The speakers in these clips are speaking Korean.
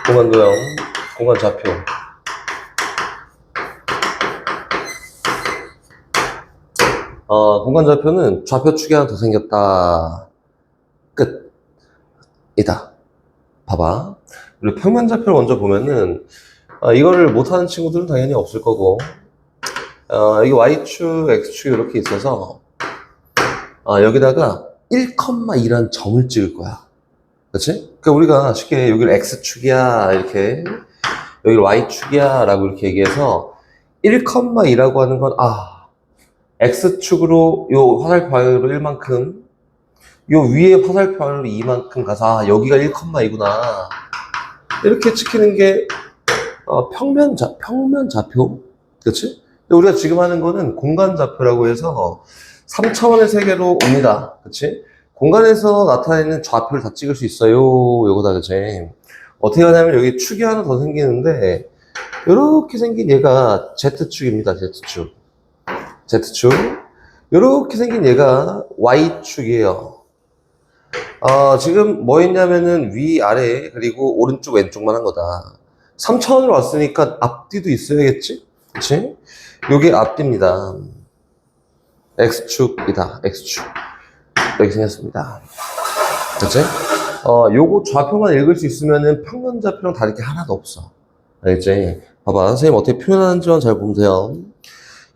공간도형, 공간 좌표. 공간 좌표는 좌표축이 하나 더 생겼다. 끝. 이다. 봐봐. 우리 평면 좌표를 먼저 보면은, 이거를 못하는 친구들은 당연히 없을 거고, 이게 Y축, X축 이렇게 있어서, 여기다가 1,2라는 점을 찍을 거야. 그치? 그러니까 우리가 쉽게 여기를 X축이야, 이렇게, 여기를 Y축이야, 라고 이렇게 얘기해서, 1,2라고 하는 건, X축으로 요 화살표로 1만큼, 요 위에 화살표로 2만큼 가서, 여기가 1,2구나. 이렇게 찍히는 게, 평면 좌표. 그치? 우리가 지금 하는 거는 공간 좌표라고 해서 3차원의 세계로 옵니다. 그치? 공간에서 나타내는 좌표를 다 찍을 수 있어요. 요거다, 그치? 어떻게 하냐면 여기 축이 하나 더 생기는데, 요렇게 생긴 얘가 Z축입니다, Z축. Z축. 요렇게 생긴 얘가 Y축이에요. 지금 뭐 했냐면은 위아래, 그리고 오른쪽, 왼쪽만 한 거다. 3차원으로 왔으니까 앞뒤도 있어야겠지? 그치? 요게 앞뒤입니다. X축이다, X축. 이렇게 생겼습니다. 그치? 요거 좌표만 읽을 수 있으면은 평면 좌표랑 다를 게 하나도 없어. 알겠지? 봐봐. 선생님 어떻게 표현하는지만 잘 보면 돼요.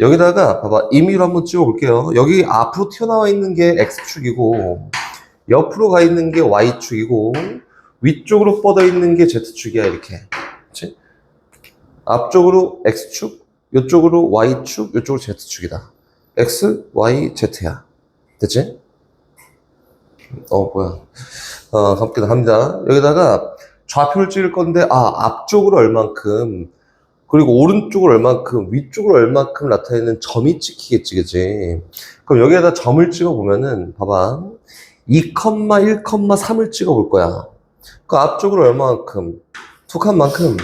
여기다가, 봐봐. 임의로 한번 찍어 볼게요. 여기 앞으로 튀어나와 있는 게 X축이고, 옆으로 가 있는 게 Y축이고, 위쪽으로 뻗어 있는 게 Z축이야, 이렇게. 그치? 앞쪽으로 X축, 이쪽으로 Y축, 이쪽으로 Z축이다. X, Y, Z야. 됐지? 뭐야. 가볍게 합니다. 여기다가 좌표를 찍을 건데, 앞쪽으로 얼만큼, 그리고 오른쪽으로 얼만큼, 위쪽으로 얼만큼 나타내는 점이 찍히겠지, 그치? 그럼 여기에다 점을 찍어보면은, 봐봐. 2,1,3을 찍어볼 거야. 그 앞쪽으로 얼마만큼, 두 칸만큼,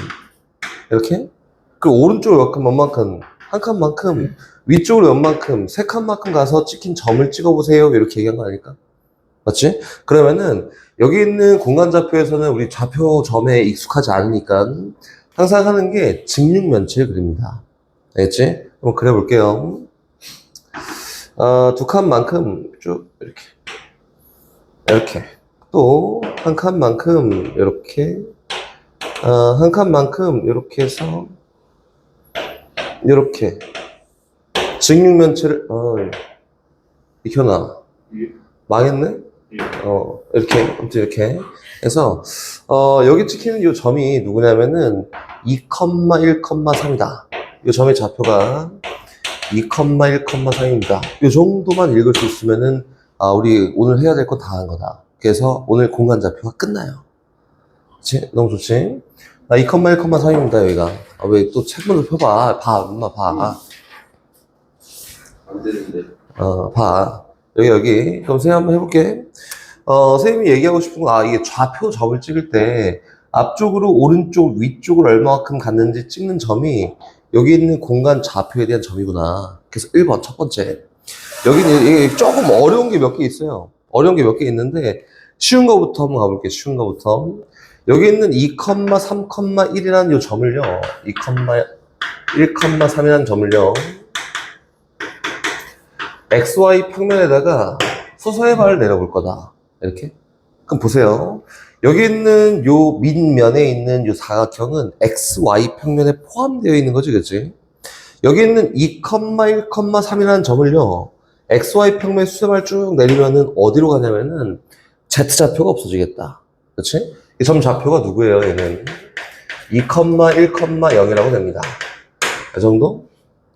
이렇게? 그리고 오른쪽으로 얼만큼, 한 칸만큼, 위쪽으로 얼만큼, 세 칸만큼 가서 찍힌 점을 찍어보세요. 이렇게 얘기한 거 아닐까? 맞지? 그러면은, 여기 있는 공간 좌표에서는 우리 좌표 점에 익숙하지 않으니까, 항상 하는 게 직육면체를 그립니다. 알겠지? 한번 그려볼게요. 두 칸만큼 쭉 이렇게. 이렇게. 또 한 칸만큼 이렇게. 한 칸만큼 이렇게 해서 이렇게. 직육면체를 익혀놔. 망했네? 이렇게, 아무튼 이렇게 해서, 여기 찍히는 이 점이 누구냐면은 2,1,3이다. 이 점의 좌표가 2,1,3입니다. 이 정도만 읽을 수 있으면은, 우리 오늘 해야 될 거 다 한 거다. 그래서 오늘 공간 좌표가 끝나요. 그치? 너무 좋지? 2,1,3입니다, 여기가. 왜 또 책 먼저 펴봐. 엄마 봐. 안 되는데. 봐. 여기. 그럼 선생님 한번 해볼게. 선생님이 얘기하고 싶은 건, 이게 좌표 점을 찍을 때, 앞쪽으로, 오른쪽, 위쪽을 얼마만큼 갔는지 찍는 점이, 여기 있는 공간 좌표에 대한 점이구나. 그래서 1번, 첫 번째. 여기는 이게 조금 어려운 게 몇 개 있어요. 어려운 게 몇 개 있는데, 쉬운 거부터 한번 가볼게요. 쉬운 거부터. 여기 있는 2,3,1이라는 이 점을요, 2,1,3이라는 점을요, XY 평면에다가 수서의 발을 내려볼 거다. 이렇게. 그럼 보세요. 여기 있는 요 밑면에 있는 요 사각형은 XY 평면에 포함되어 있는 거지, 그치? 여기 있는 2,1,3이라는 점을요, XY 평면에 수서의 발을 쭉 내리면은 어디로 가냐면은 Z좌표가 없어지겠다. 그치? 이 점 좌표가 누구예요, 얘는? 2,1,0이라고 됩니다. 이 정도?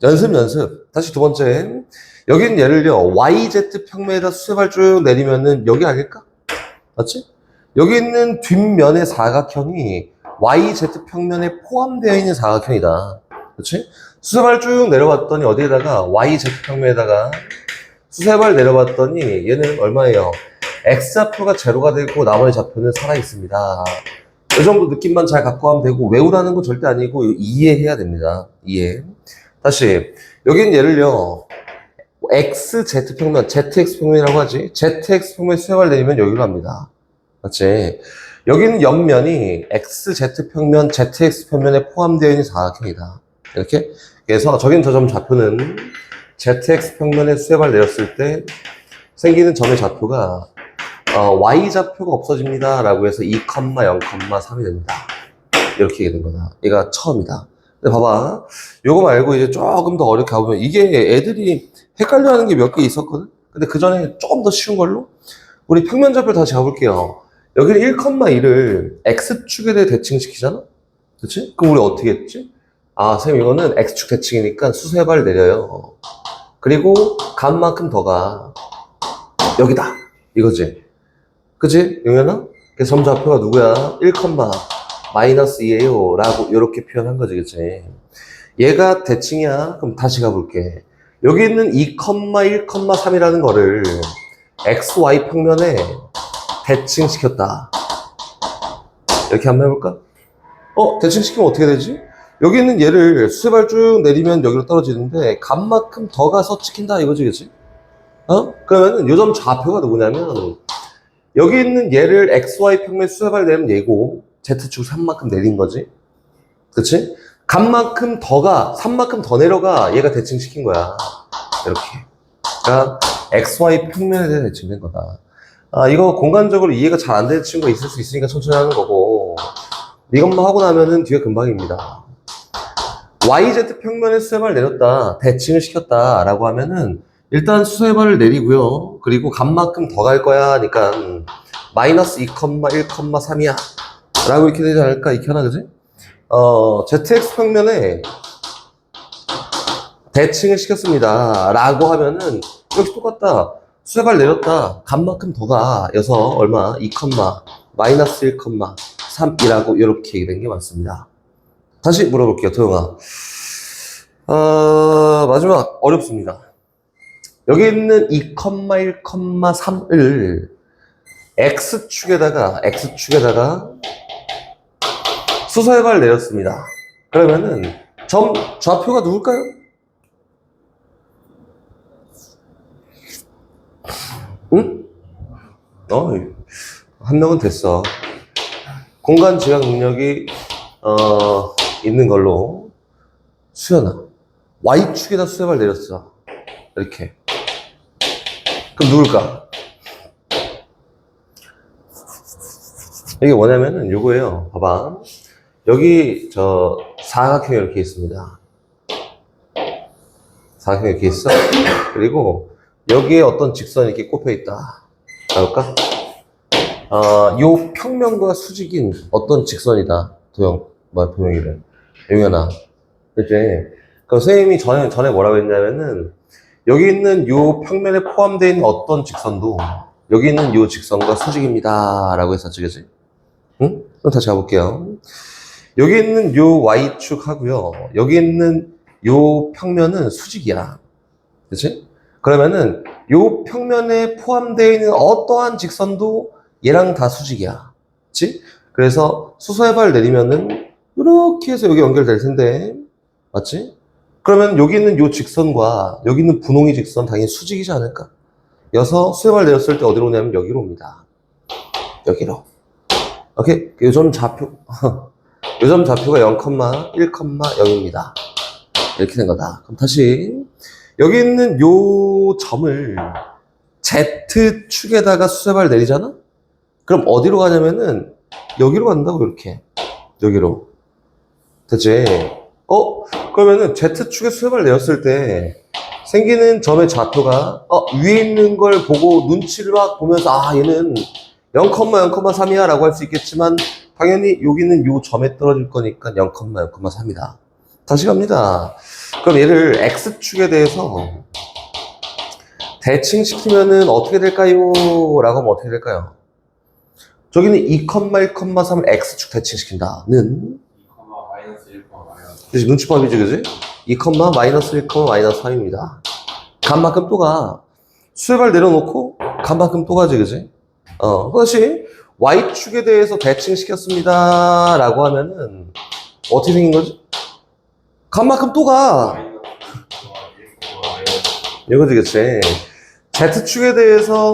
연습. 다시 두 번째. 여기는 예를요, YZ 평면에다 수세발 쭉 내리면은 여기 아닐까? 맞지? 여기 있는 뒷면의 사각형이 YZ 평면에 포함되어 있는 사각형이다. 그렇지? 수세발 쭉 내려봤더니 어디에다가 YZ 평면에다가 수세발 내려봤더니 얘는 얼마예요? X좌표가 제로가 되고 나머지 좌표는 살아있습니다. 이 정도 느낌만 잘 갖고 하면 되고, 외우라는 건 절대 아니고 이해해야 됩니다. 이해. 다시 여기는 예를요, XZ평면, ZX평면이라고 하지. ZX평면 수렴을 내리면 여기로 합니다. 맞지? 여기는 옆면이 XZ평면, ZX평면에 포함되어 있는 사각형이다. 이렇게. 그래서 저긴 저 점 좌표는 ZX평면에 수렴을 내렸을 때 생기는 점의 좌표가 Y좌표가 없어집니다. 라고 해서 2,0,3이 됩니다. 이렇게 되는 거다. 얘가 처음이다. 근데 봐봐. 요거 말고 이제 조금 더 어렵게 가보면 이게 애들이 헷갈려 하는 게 몇 개 있었거든? 근데 그 전에 조금 더 쉬운 걸로 우리 평면좌표를 다시 잡을게요. 여기는 1,1을 X축에 대해 대칭시키잖아? 그치? 그럼 우리 어떻게 했지? 아, 쌤 이거는 X축 대칭이니까 수세발 내려요. 그리고 값만큼 더가 여기다. 이거지. 그치? 용현아? 그래서 점좌표가 누구야? 1, -2예요. 라고 이렇게 표현한 거지, 그치? 얘가 대칭이야. 그럼 다시 가볼게. 여기 있는 2,1,3이라는 거를 XY 평면에 대칭시켰다. 이렇게 한번 해볼까? 대칭시키면 어떻게 되지? 여기 있는 얘를 수세발 쭉 내리면 여기로 떨어지는데 값만큼 더 가서 찍힌다 이거지, 그치? 그러면은 요점 좌표가 누구냐면 여기 있는 얘를 XY 평면 수세발 내면 얘고 Z축 3만큼 내린 거지. 그치? 값만큼 더가 3만큼 더 내려가 얘가 대칭시킨 거야. 이렇게. 그러니까 XY 평면에 대해 대칭된 거다. 이거 공간적으로 이해가 잘 안 되는 친구가 있을 수 있으니까 천천히 하는 거고 이것만 하고 나면은 뒤에 금방입니다. YZ 평면에 수세발 내렸다. 대칭을 시켰다. 라고 하면은 일단 수세발을 내리고요. 그리고 값만큼 더 갈 거야. 하니까 -2,1,3이야. 라고 이렇게 되지 않을까? 이렇게 하나, 그지? ZX 평면에 대칭을 시켰습니다. 라고 하면은 역시 똑같다. 수세발 내렸다. 값만큼 더 가. 여서 얼마? 2, -1,3이라고 이렇게 된 게 맞습니다. 다시 물어볼게요, 도영아. 마지막 어렵습니다. 여기 있는 2,1,3을 X축에다가 수세발 내렸습니다. 그러면은 점 좌표가 누굴까요? 응? 한 명은 됐어. 공간 지각 능력이 있는 걸로 수연아 Y축에다 수세발 내렸어. 이렇게. 그럼 누굴까? 이게 뭐냐면은 요거예요. 봐봐. 여기 사각형이 이렇게 있습니다. 사각형이 이렇게 있어. 그리고 여기에 어떤 직선이 이렇게 꼽혀 있다. 볼까? 요 평면과 수직인 어떤 직선이다. 도영이래. 용현아. 그치? 그럼 선생님이 전에 뭐라고 했냐면은 여기 있는 요 평면에 포함되어 있는 어떤 직선도 여기 있는 요 직선과 수직입니다. 라고 했었지, 그치? 응? 그럼 다시 가볼게요. 여기 있는 요 Y축 하고요. 여기 있는 요 평면은 수직이야. 그치? 그러면은 요 평면에 포함되어 있는 어떠한 직선도 얘랑 다 수직이야. 그치? 그래서 수소해발 내리면은 이렇게 해서 여기 연결될 텐데 맞지? 그러면 여기 있는 요 직선과 여기 있는 분홍이 직선 당연히 수직이지 않을까? 여서 수렴을 내렸을 때 어디로 오냐면 여기로 옵니다. 여기로. 오케이? 요점 좌표가 0,1,0입니다. 이렇게 된 거다. 그럼 다시 여기 있는 요 점을 Z축에다가 수세발 내리잖아? 그럼 어디로 가냐면은 여기로 간다고 이렇게. 여기로. 됐지? 그러면은 Z축에 수세발 내렸을 때 생기는 점의 좌표가 위에 있는 걸 보고 눈치를 막 보면서 얘는 0,0,3이야 라고 할 수 있겠지만 당연히 여기는 요 점에 떨어질 거니까 0,0,3이다. 다시 갑니다. 그럼 얘를 X축에 대해서 대칭시키면은 어떻게 될까요? 라고 하면 어떻게 될까요? 저기는 2,1,3을 X축 대칭시킨다는 2,-1,-. 그치, 눈치밥이지, 그지? 2,-1,3입니다. 간만큼 또 가. 수세발 내려놓고 간만큼 또 가지, 그지? 그것이 Y축에 대해서 대칭시켰습니다. 라고 하면은 어떻게 생긴 거지? 간만큼 또 가. 이거지, 그치? Z축에 대해서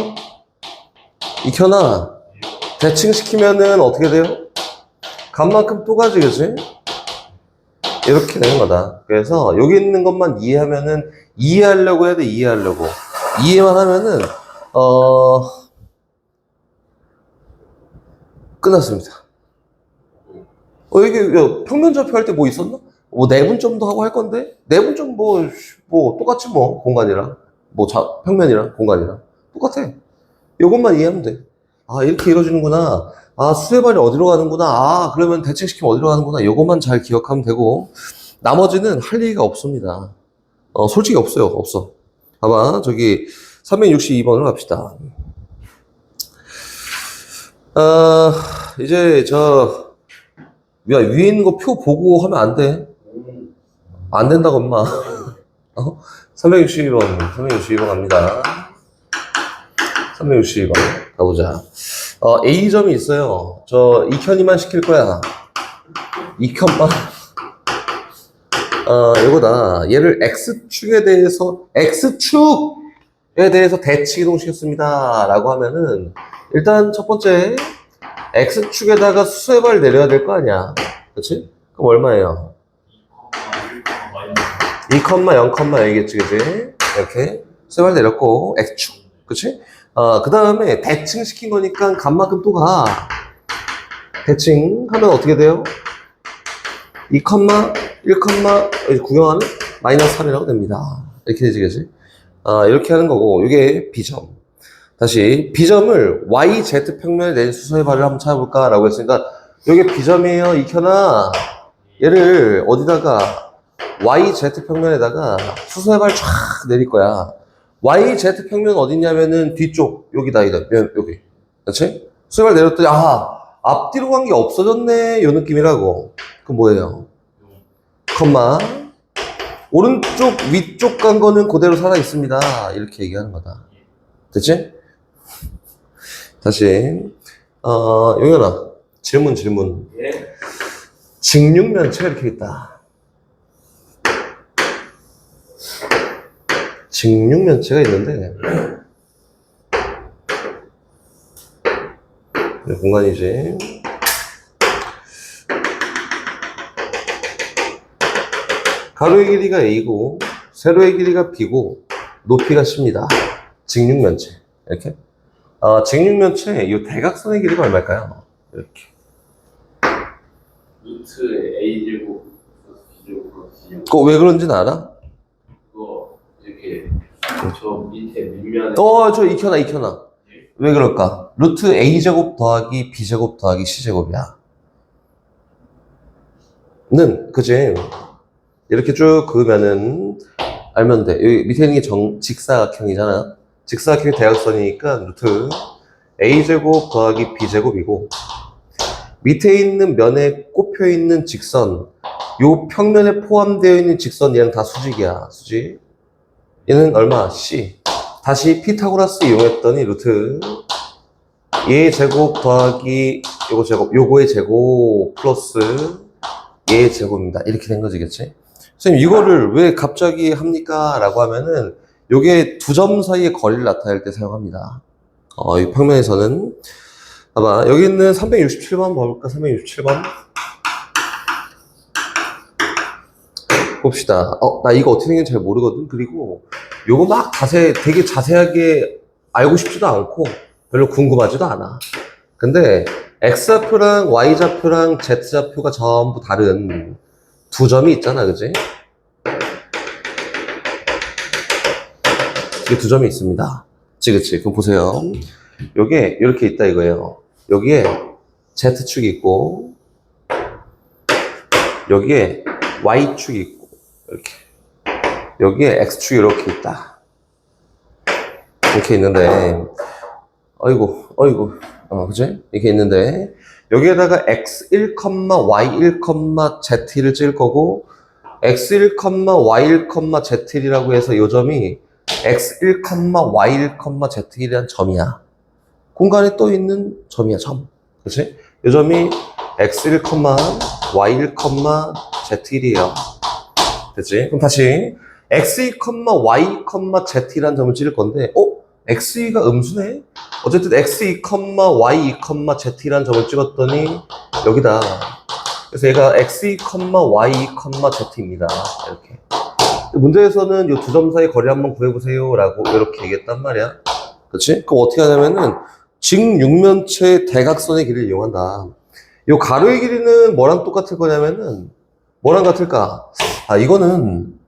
익혀놔. 대칭시키면은 어떻게 돼요? 값만큼 또 가지, 그지? 이렇게 되는 거다. 그래서 여기 있는 것만 이해하면은, 이해하려고 해야 돼, 이해하려고. 이해만 하면은, 끝났습니다. 이게 평면좌표 할 때 뭐 있었나? 뭐 내분점도 하고 할 건데? 내분점 뭐 똑같지 뭐, 공간이랑. 뭐 평면이랑 공간이랑. 똑같아. 요것만 이해하면 돼. 아, 이렇게 이루어지는구나. 아, 수세발이 어디로 가는구나. 아, 그러면 대칭시키면 어디로 가는구나. 요것만 잘 기억하면 되고, 나머지는 할 얘기가 없습니다. 솔직히 없어요. 없어. 봐봐. 저기, 362번으로 갑시다. 이제 위에 있는 거 표 보고 하면 안 돼. 안 된다고, 엄마. 362번 갑니다. 362번. 가보자. A점이 있어요. 저, 익현이만 시킬 거야. 익현만. 이거다. 얘를 X축에 대해서 대칭이동 시켰습니다. 라고 하면은, 일단 첫 번째, X축에다가 수세발 내려야 될 거 아니야. 그치? 그럼 얼마예요? 2, 0,0이겠지, 그치? 이렇게. 수세발 내렸고, X축. 그치? 그 다음에 대칭시킨 거니까 값만큼 또 가. 대칭하면 어떻게 돼요? 2, 1, 구경하면 마이너스 3이라고 됩니다. 이렇게 되지, 그치? 이렇게 하는 거고, 이게 B점. 다시, B점을 YZ 평면에 낸 수소의 발을 한번 찾아볼까? 라고 했으니까, 이게 B점이에요, 익혀놔. 얘를 어디다가, YZ 평면에다가 수소의 발 쫙 내릴 거야. YZ 평면 어딨냐면은 뒤쪽, 여기다, 여기. 그렇지? 수소의 발 내렸더니, 앞뒤로 간 게 없어졌네. 요 느낌이라고. 그럼 뭐예요? 컴마. 오른쪽, 위쪽 간 거는 그대로 살아있습니다. 이렇게 얘기하는 거다. 됐지? 다시, 용현아, 질문. 예. 직육면체가 이렇게 있다. 직육면체가 있는데, 공간이지. 가로의 길이가 A고, 세로의 길이가 B고, 높이가 C입니다. 직육면체. 이렇게. 직육면체, 이 대각선의 길이가 얼마일까요? 이렇게. 루트 A제곱 B제곱 C제곱. 그거 왜 그런지는 알아? 그거 이렇게 저 밑에 밑면에 저 익혀놔. 왜 그럴까? 루트 A제곱 더하기 B제곱 더하기 C제곱이야. 그치? 이렇게 쭉 그으면은, 알면 돼. 여기 밑에 있는 게 직사각형이잖아. 직사각형이 대각선이니까 루트 A제곱 더하기 B제곱이고, 밑에 있는 면에 꼽혀 있는 직선, 요 평면에 포함되어 있는 직선 얘는 다 수직이야. 수직. 얘는 얼마? C. 다시 피타고라스 이용했더니 루트 얘 제곱 더하기 요거 제곱, 요거의 제곱 플러스 얘의 제곱입니다. 이렇게 된 거지, 그치? 선생님, 이거를 왜 갑자기 합니까? 라고 하면은 요게 두 점 사이의 거리를 나타낼 때 사용합니다. 이 평면에서는. 봐봐, 여기 있는 367번 봐볼까? 367번. 봅시다. 나 이거 어떻게 생긴지 잘 모르거든? 그리고 요거 막 되게 자세하게 알고 싶지도 않고 별로 궁금하지도 않아. 근데 X좌표랑 Y좌표랑 Z좌표가 전부 다른 두 점이 있잖아, 그지? 이게 두 점이 있습니다. 그치? 그럼 보세요. 요게 이렇게 있다 이거예요. 여기에 Z축이 있고, 여기에 Y축이 있고, 이렇게. 여기에 X축이 이렇게 있다. 이렇게 있는데, 어이구, 그치? 이렇게 있는데, 여기에다가 X1, Y1, Z1을 찍을 거고, X1, Y1, Z1이라고 해서 이 점이 X1, Y1, Z1이란 점이야. 공간에 떠 있는 점이야, 점. 그치? 이 점이 X1, Y1, Z1이에요. 됐지? 그럼 다시 X1, Y, Z1이라는 점을 찍을 건데, XE가 음수네? 어쨌든 XE, Y, Z라는 점을 찍었더니 여기다. 그래서 얘가 XE, Y, Z입니다. 이렇게. 문제에서는 이 두 점 사이 거리 한번 구해보세요 라고 이렇게 얘기했단 말이야. 그렇지? 그럼 어떻게 하냐면은 직육면체의 대각선의 길이를 이용한다. 이 가로의 길이는 뭐랑 똑같을 거냐면은 뭐랑 같을까? 아, 이거는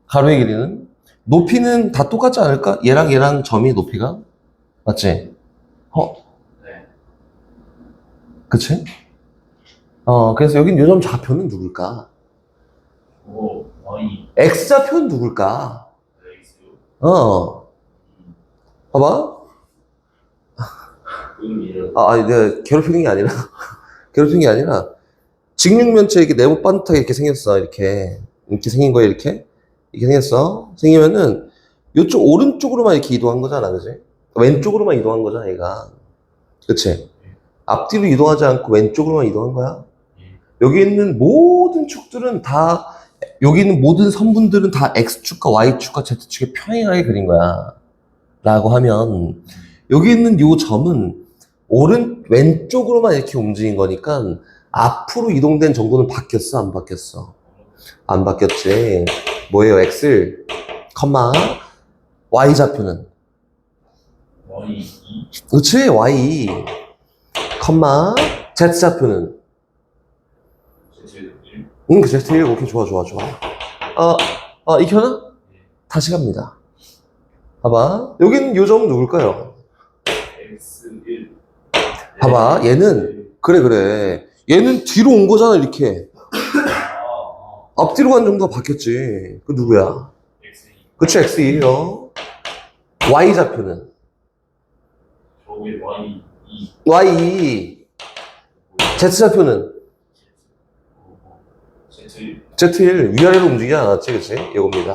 가로의 길이는 높이는 다 똑같지 않을까? 얘랑 점이 높이가 맞지? 네. 그치? 그래서 여긴 요점 좌표는 누굴까? 오, Y, X좌표는 누굴까? X, 봐봐. 이런. 아니, 내가 괴롭히는 게 아니라, 괴롭히는 게 아니라, 직육면체 이렇게 네모 반듯하게 이렇게 생겼어. 이렇게 생긴 거야, 이렇게. 이렇게 생겼어. 생기면은, 이쪽 오른쪽으로만 이렇게 이동한 거잖아, 그지? 왼쪽으로만 이동한 거잖아, 얘가. 그치? 앞뒤로 이동하지 않고 왼쪽으로만 이동한 거야. 여기 있는 모든 축들은 다, 여기 있는 모든 선분들은 다 X축과 Y축과 Z축에 평행하게 그린 거야. 라고 하면, 여기 있는 요 점은 왼쪽으로만 이렇게 움직인 거니까, 앞으로 이동된 정도는 바뀌었어, 안 바뀌었어? 안 바뀌었지. 뭐예요? X, Y 좌표는? Y, 그렇지, Y, Z 좌표는? Z, 1. 응, 그치, Z1, 오케이, 좋아. 익혀나? 다시 갑니다. 봐봐. 여기는 요 점은 누굴까요? X, 1. 봐봐, 얘는, 그래. 얘는 뒤로 온 거잖아, 이렇게. 앞뒤로 간 정도가 바뀌었지. 그 누구야? X, 2. 그치, X1이요. Y 좌표는? 저게 Y, 2. Y. Z 좌표는? Z, 1. Z1 위아래로 움직이지 않았지, 그치? 이겁니다.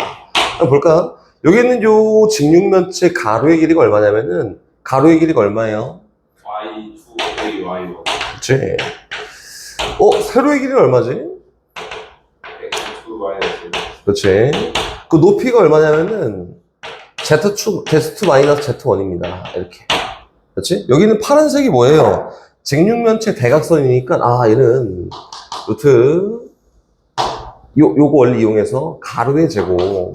한번 볼까? 여기 있는 요 직육면체 가로의 길이가 얼마냐면은, 가로의 길이가 얼마예요? Y, 2, 곱하기 Y, 1. 그치? 세로의 길이는 얼마지? X, 2, Y, 1. 그치? 그 높이가 얼마냐면은, Z2 마이너스 Z1입니다. 이렇게. 그치? 여기는 파란색이 뭐예요? 직육면체 대각선이니까, 얘는, 루트, 요거 원리 이용해서 가로의 제곱,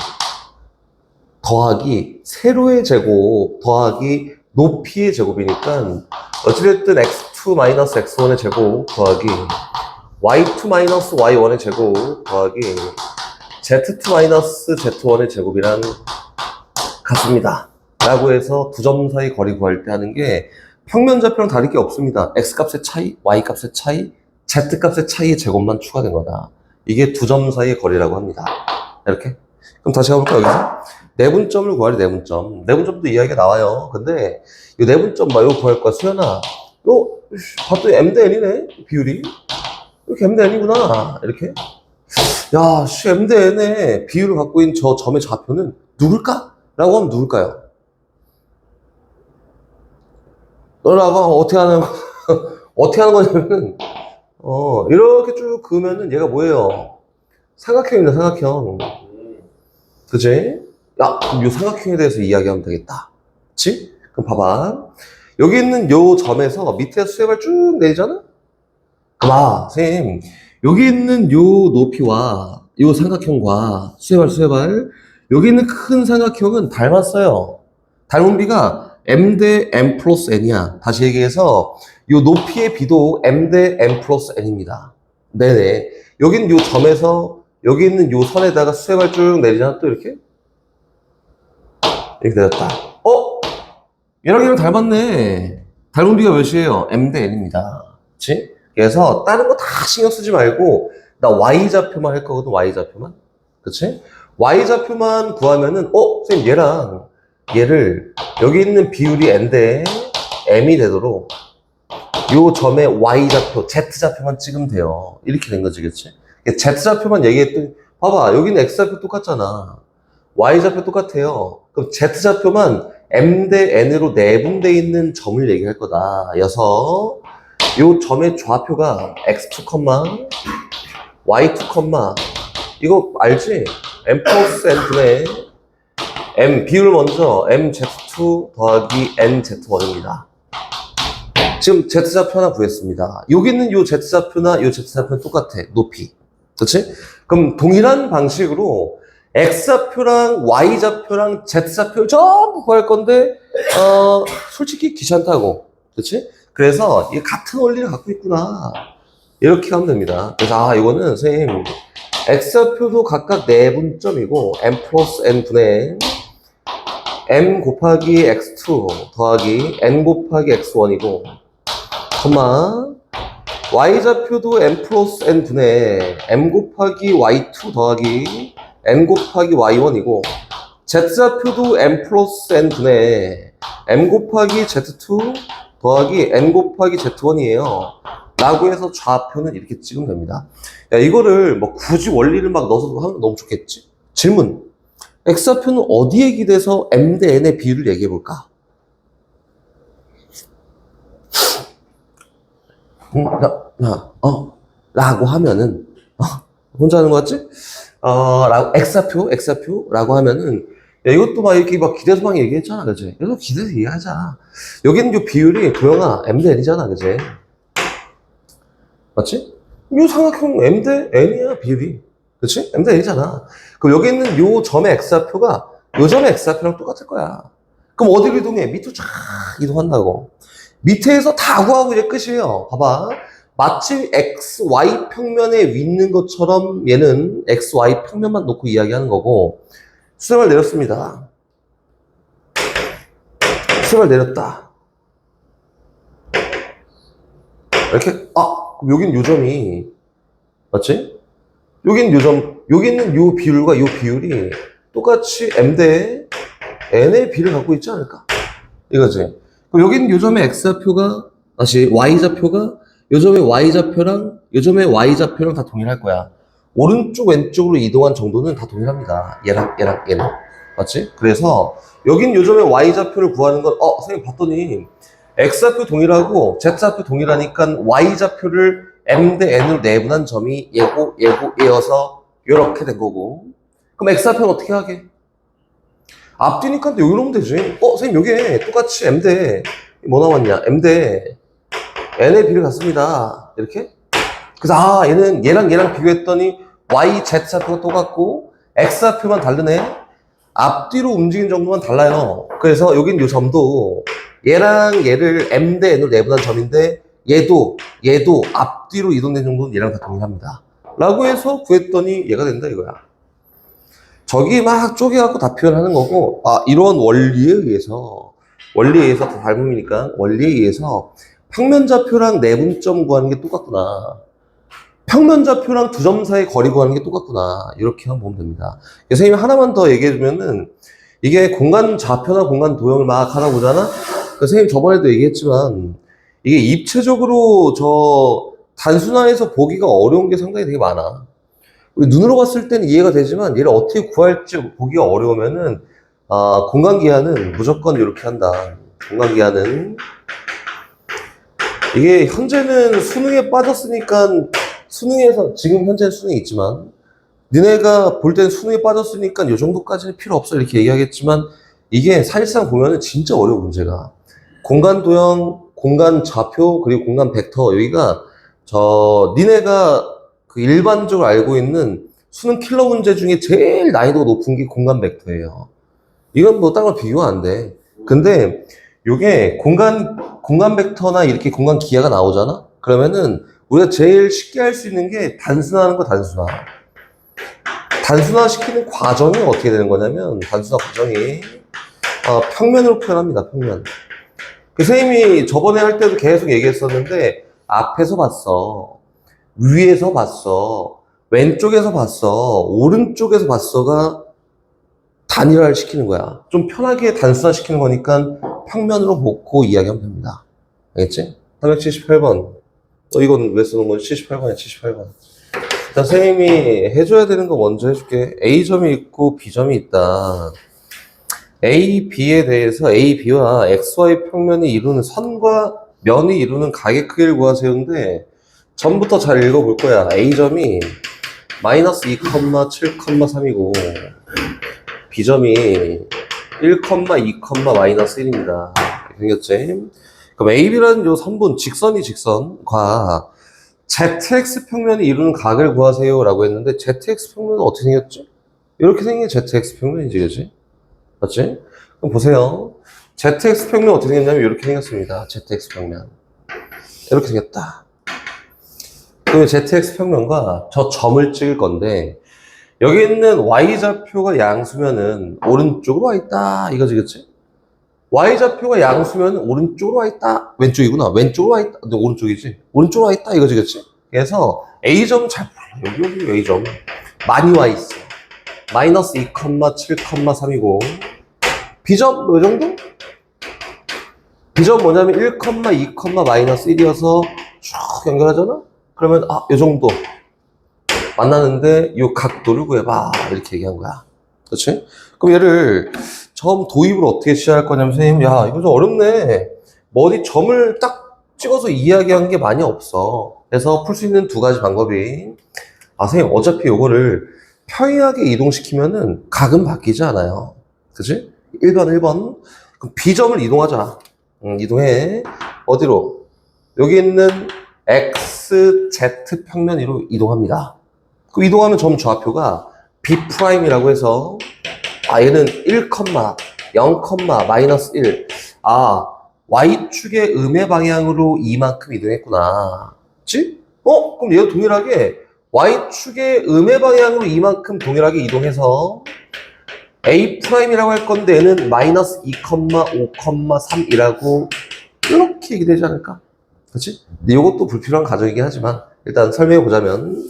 더하기, 세로의 제곱, 더하기, 높이의 제곱이니까, 어찌됐든 x2 마이너스 x1의 제곱, 더하기, y2 마이너스 y1의 제곱, 더하기, z2 마이너스 z1의 제곱이랑 같습니다. 라고 해서 두 점 사이 거리 구할 때 하는 게 평면좌표랑 다를 게 없습니다. x값의 차이, y값의 차이, z값의 차이의 제곱만 추가된 거다. 이게 두 점 사이의 거리라고 합니다. 이렇게. 그럼 다시 가볼까, 여기서? 내분점을 구하래, 내분점. 내분점도 이야기가 나와요. 근데, 이 내분점 막 이거 구할 거야, 수연아. 봤더니 M 대 N이네, 비율이. 이렇게 M 대 N이구나. 이렇게. 야, M 대 N의 비율을 갖고 있는 저 점의 좌표는 누굴까? 라고 하면 누굴까요? 너라가 어떻게 하는, 어떻게 하는 거냐면은, 이렇게 쭉 그으면은 얘가 뭐예요? 삼각형입니다, 삼각형. 그치? 야, 그럼 요 삼각형에 대해서 이야기하면 되겠다. 그치? 그럼 봐봐. 여기 있는 요 점에서 밑에 수액을 쭉 내리잖아? 선생님. 여기 있는 요 높이와 요 삼각형과 수액발. 여기 있는 큰 삼각형은 닮았어요. 닮은 비가 M 대 M 플러스 N이야. 다시 얘기해서 요 높이의 비도 M 대 M 플러스 N입니다. 네네. 여기 있는 요 점에서 여기 있는 요 선에다가 수액을 쭉 내리잖아. 또 이렇게. 이렇게 내렸다. 얘랑 닮았네. 닮은 비가 몇이에요? M 대 N입니다. 그치? 그래서 다른 거 다 신경 쓰지 말고 나 Y좌표만 할 거거든, Y좌표만. 그치? Y좌표만 구하면은 선생님 얘랑 얘를 여기 있는 비율이 N 대 M이 되도록 요 점에 Y좌표, Z좌표만 찍으면 돼요. 이렇게 된 거지, 그치? Z좌표만 얘기했더니 봐봐, 여기는 X좌표 똑같잖아. Y좌표 똑같아요. 그럼 Z좌표만 M 대 N으로 내분되어 있는 점을 얘기할 거다. 여서 요 점의 좌표가 X2, Y2, 이거 알지? M 플러스 N분의 비율 먼저 mz2 더하기 nz1입니다. 지금 z좌표 하나 구했습니다. 여기 있는 요 z좌표나 요 z좌표는 똑같아. 높이. 그렇지? 그럼 동일한 방식으로 x좌표랑 y좌표랑 z좌표를 전부 구할 건데 솔직히 귀찮다고. 그렇지? 그래서 이게 같은 원리를 갖고 있구나. 이렇게 하면 됩니다. 그래서 이거는 선생님 x좌표도 각각 내분점이고 m 플러스 n분의 m 곱하기 x2 더하기 n 곱하기 x1이고 y좌표도 m 플러스 n분의 m 곱하기 y2 더하기 n 곱하기 y1이고 z좌표도 m 플러스 n분의 m 곱하기 z2 더하기 n 곱하기 z1이에요. 라고 해서 좌표는 이렇게 찍으면 됩니다. 야, 이거를 뭐 굳이 원리를 막 넣어서 하면 너무 좋겠지? 질문. x좌표는 어디에 기대서 m 대 n의 비율을 얘기해 볼까? 라고 하면은, 혼자 하는 거 같지? x좌표라고 하면은, 야, 이것도 막 이렇게 막 기대서 막 얘기했잖아, 그지? 이것도 기대서 얘기하자. 여기는 요 비율이 도영아, m 대 n이잖아, 그지? 맞지? 요 삼각형 m 대 n이야, 비율이. 그치? m 대 n이잖아. 그럼 여기 있는 요 점의 x좌표가 요 점의 x좌표랑 똑같을 거야. 그럼 어디로 이동해? 밑으로 쫙 이동한다고. 밑에서 다 구하고 이제 끝이에요. 봐봐. 마치 xy 평면에 있는 것처럼 얘는 xy 평면만 놓고 이야기하는 거고 수렴을 내렸습니다. 수렴을 내렸다. 이렇게 그럼 여긴 요 점이 맞지? 여긴 요 점, 여기 있는 요 비율과 요 비율이 똑같이 m 대 n의 비를 갖고 있지 않을까? 이거지. 그럼 여기 있는 요 점의 x좌표가 다시 y좌표가 요 점의 y좌표랑 요 점의 y좌표랑 다 동일할 거야. 오른쪽 왼쪽으로 이동한 정도는 다 동일합니다. 얘랑 얘는 맞지? 그래서 여긴 요 점의 y좌표를 구하는 건 선생님 봤더니 x좌표 동일하고 z좌표 동일하니까 y좌표를 m 대 n으로 내분한 점이 얘여서 이렇게 된 거고 그럼 x좌표는 어떻게 하게? 앞뒤니까 여기로 오면 되지. 선생님 여기에 똑같이 m 대 뭐 나왔냐? m 대 n의 비를 갖습니다. 이렇게? 그래서 얘는 얘랑 비교했더니 y, z좌표가 똑같고 x좌표만 다르네. 앞뒤로 움직이는 정도만 달라요. 그래서 여긴 요 점도 얘랑 얘를 m 대 n으로 내분한 점인데 얘도 앞뒤로 이동된 정도는 얘랑 다 동일합니다. 라고 해서 구했더니 얘가 된다 이거야. 저기 막 쪼개갖고 다 표현하는 거고 이런 원리에 의해서 다 닮음이니까 원리에 의해서 평면좌표랑 내분점 구하는 게 똑같구나. 평면좌표랑 두 점 사이 거리 구하는 게 똑같구나. 이렇게만 보면 됩니다. 선생님이 하나만 더 얘기해주면은 이게 공간 좌표나 공간 도형을 막 하다 보잖아? 선생님 저번에도 얘기했지만 이게 입체적으로 단순화해서 보기가 어려운 게 상당히 되게 많아. 우리 눈으로 봤을 때는 이해가 되지만 얘를 어떻게 구할지 보기가 어려우면은 공간기하는 무조건 이렇게 한다. 공간기하는 이게 현재는 수능에 빠졌으니까 수능에서 지금 현재는 수능이 있지만 니네가 볼 때는 수능에 빠졌으니까 이 정도까지는 필요 없어 이렇게 얘기하겠지만 이게 사실상 보면은 진짜 어려워 문제가. 공간 도형, 공간 좌표 그리고 공간 벡터 여기가 니네가 그 일반적으로 알고 있는 수능 킬러 문제 중에 제일 난이도가 높은 게 공간 벡터예요. 이건 뭐 다른 거 비교가 안 돼. 근데 요게 공간 벡터나 이렇게 공간 기하가 나오잖아? 그러면은 우리가 제일 쉽게 할 수 있는 게 단순화하는 거 단순화. 단순화 시키는 과정이 어떻게 되는 거냐면 단순화 과정이 평면으로 표현합니다. 평면. 선생님이 저번에 할 때도 계속 얘기했었는데 앞에서 봤어. 위에서 봤어. 왼쪽에서 봤어. 오른쪽에서 봤어가 단일화를 시키는 거야. 좀 편하게 단순화 시키는 거니까 평면으로 보고 이야기하면 됩니다. 알겠지? 378번. 이건 왜 쓰는 거지? 78번이야, 78번. 일단 선생님이 해줘야 되는 거 먼저 해줄게. A점이 있고 B점이 있다. A, B에 대해서 A, B와 XY 평면이 이루는 선과 면이 이루는 각의 크기를 구하세요인데 전부터 잘 읽어볼 거야. A점이 마이너스 2,7,3이고 B점이 1, 2, 마이너스 1입니다. 생겼지? 그럼 AB라는 요 선분, 직선이 직선과 ZX 평면이 이루는 각을 구하세요 라고 했는데 ZX 평면은 어떻게 생겼지? 이렇게 생긴 ZX 평면이지, 그지? 맞지? 그럼 보세요. ZX 평면 어떻게 생겼냐면 이렇게 생겼습니다. ZX 평면. 이렇게 생겼다. 그러면 ZX 평면과 저 점을 찍을 건데 여기 있는 Y좌표가 양수면은 오른쪽으로 와 있다. 이거지, 그치? Y좌표가 양수면 오른쪽으로 와 있다. 왼쪽이구나. 왼쪽으로 와 있다. 근데 오른쪽이지. 오른쪽으로 와 있다. 이거지, 그치? 그래서 A점 잘 풀어. 여기 A점. 많이 와 있어. 마이너스 2,7,3이고. B점 뭐 정도? B점 뭐냐면 1, 2, 마이너스 1이어서 쭉 연결하잖아? 그러면 요 정도 만나는데 요 각도를 구해봐. 이렇게 얘기한 거야. 그렇지? 그럼 얘를 처음 도입을 어떻게 시작할 거냐면 선생님, 야 이거 좀 어렵네. 뭐 어디 점을 딱 찍어서 이야기한 게 많이 없어. 그래서 풀 수 있는 두 가지 방법이, 선생님 어차피 요거를 평행하게 이동시키면은 각은 바뀌지 않아요. 그치? 1번. 그럼 B점을 이동하자. 이동해. 어디로? 여기 있는 XZ 평면으로 이동합니다. 그 이동하면 점 좌표가 B'이라고 해서 얘는 1, 0, 마이너스 1. Y축의 음의 방향으로 이만큼 이동했구나. 그치? 그럼 얘도 동일하게 Y축의 음의 방향으로 이만큼 동일하게 이동해서 A'이라고 할 건데 얘는 마이너스 2, 5, 3이라고 이렇게 얘기되지 않을까? 그치? 근데 이것도 불필요한 가정이긴 하지만 일단 설명해 보자면,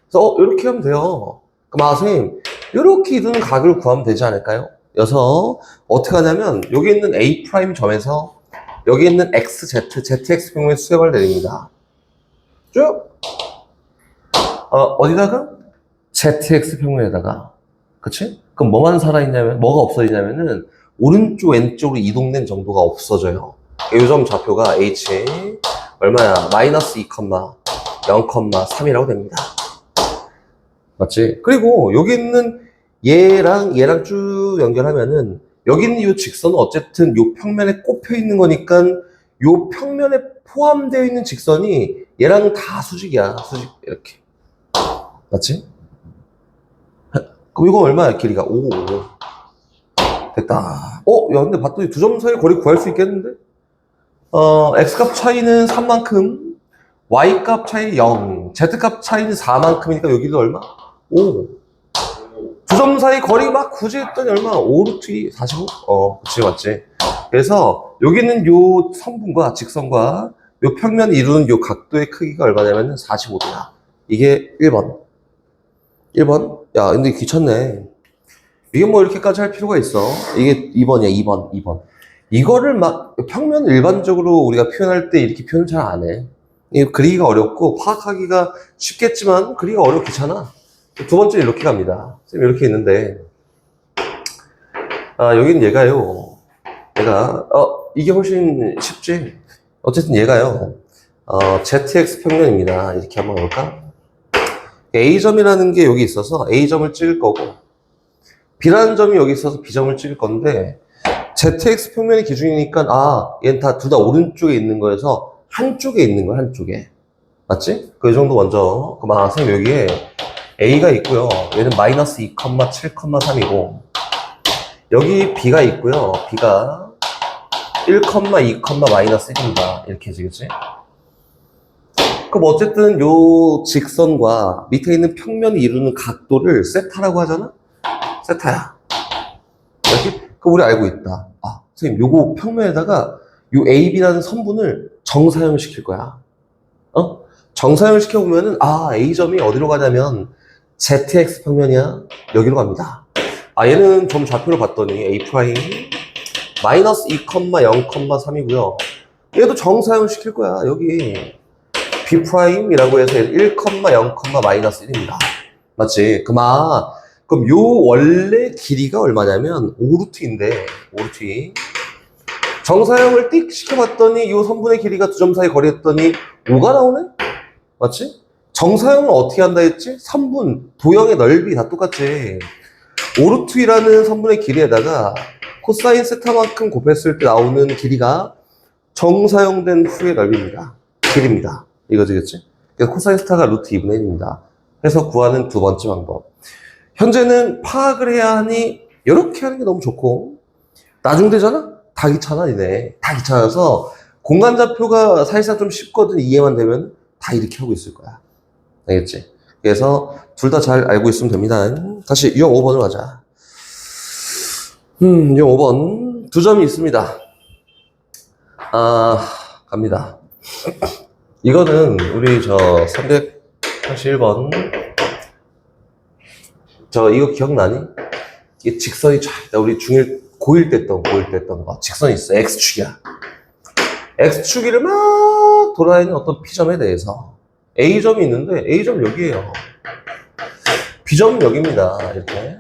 그래서 이렇게 하면 돼요. 그럼 선생님 이렇게 이두는 각을 구하면 되지 않을까요? 그래서 어떻게 하냐면 여기 있는 A' 점에서 여기 있는 XZ, ZX 평면의 수렴을 내립니다. 쭉 어디다가? ZX 평면에다가. 그치? 그럼 뭐만 살아있냐면, 뭐가 없어지냐면은 오른쪽 왼쪽으로 이동된 정도가 없어져요. 요점 좌표가 H 얼마야? 마이너스 2, 0, 3이라고 됩니다. 맞지? 그리고 여기 있는 얘랑 쭉 연결하면은 여기 있는 이 직선은 어쨌든 이 평면에 꼽혀 있는 거니까 이 평면에 포함되어 있는 직선이 얘랑 다 수직이야. 수직 이렇게. 맞지? 그럼 이거 얼마야? 길이가 5. 됐다. 야 근데 봤더니 두 점 사이 거리 구할 수 있겠는데? X값 차이는 3만큼, Y값 차이 0, Z값 차이는 4만큼이니까 여기도 얼마? 5. 두 점 사이 거리 막 굳이 했더니 얼마? 5루트 2, 45? 그치, 맞지. 그래서 여기는 요 선분과 직선과 요 평면이 이루는 요 각도의 크기가 얼마냐면 45도야. 이게 1번. 야, 근데 귀찮네. 이게 뭐 이렇게까지 할 필요가 있어? 이게 2번이야, 2번. 이거를 막 평면 일반적으로 우리가 표현할 때 이렇게 표현 잘 안 해. 이게 그리기가 어렵고 파악하기가 쉽겠지만 그리기가 귀찮아. 두 번째 이렇게 갑니다. 쌤 이렇게 있는데 여긴 얘가요. 이게 훨씬 쉽지. 어쨌든 얘가요. ZX 평면입니다. 이렇게 한번 볼까? A점이라는 게 여기 있어서 A점을 찍을 거고 B라는 점이 여기 있어서 B점을 찍을 건데 ZX 평면이 기준이니까 얘는 둘 다 오른쪽에 있는 거여서 한쪽에 있는 거야, 한쪽에. 맞지? 그 정도 먼저. 그럼 선생님 여기에 A가 있고요. 얘는 마이너스 2, 7, 3이고 여기 B가 있고요. B가 1, 2, 마이너스 1입니다. 이렇게 해지겠지? 그럼 어쨌든 요 직선과 밑에 있는 평면이 이루는 각도를 세타라고 하잖아? 세타야. 이렇게? 그럼 우리 알고 있다. 선생님, 요거 평면에다가 요 AB라는 선분을 정사형을 시킬 거야. 정사형을 시켜보면은, A점이 어디로 가냐면, ZX 평면이야. 여기로 갑니다. 얘는 점 좌표를 봤더니, A', 마이너스 2, 0, 3이고요. 얘도 정사형을 시킬 거야. 여기. B'이라고 해서 1, 0, 마이너스 1입니다. 맞지? 그럼 요 원래 길이가 얼마냐면 5루트인데 5루트. 정사형을 띡 시켜봤더니 요 선분의 길이가 두 점 사이 거리했더니 5가 나오네? 맞지? 정사형은 어떻게 한다 했지? 선분, 도형의 넓이 다 똑같지. 5루트라는 선분의 길이에다가 코사인 세타만큼 곱했을 때 나오는 길이가 정사용된 후의 넓이입니다. 길입니다. 이거지겠지? 그래서 코사인 세타가 루트 2분의 1입니다. 해서 구하는 두 번째 방법. 현재는 파악을 해야 하니 이렇게 하는 게 너무 좋고 나중 되잖아? 다 귀찮아 니네. 다 귀찮아서 공간좌표가 사실상 좀 쉽거든. 이해만 되면 다 이렇게 하고 있을 거야. 알겠지? 그래서 둘 다 잘 알고 있으면 됩니다. 다시 유형 5번으로 가자. 유형 5번 두 점이 있습니다. 갑니다. 이거는 우리 저 381번 저 이거 기억나니? 이게 직선이 쫙 있다. 우리 고1 때 했던 거. 직선이 있어. X축이야. X축이를 막 돌아다니는 어떤 P점에 대해서 A점이 있는데 A점 여기에요. B점은 여기입니다. 이렇게.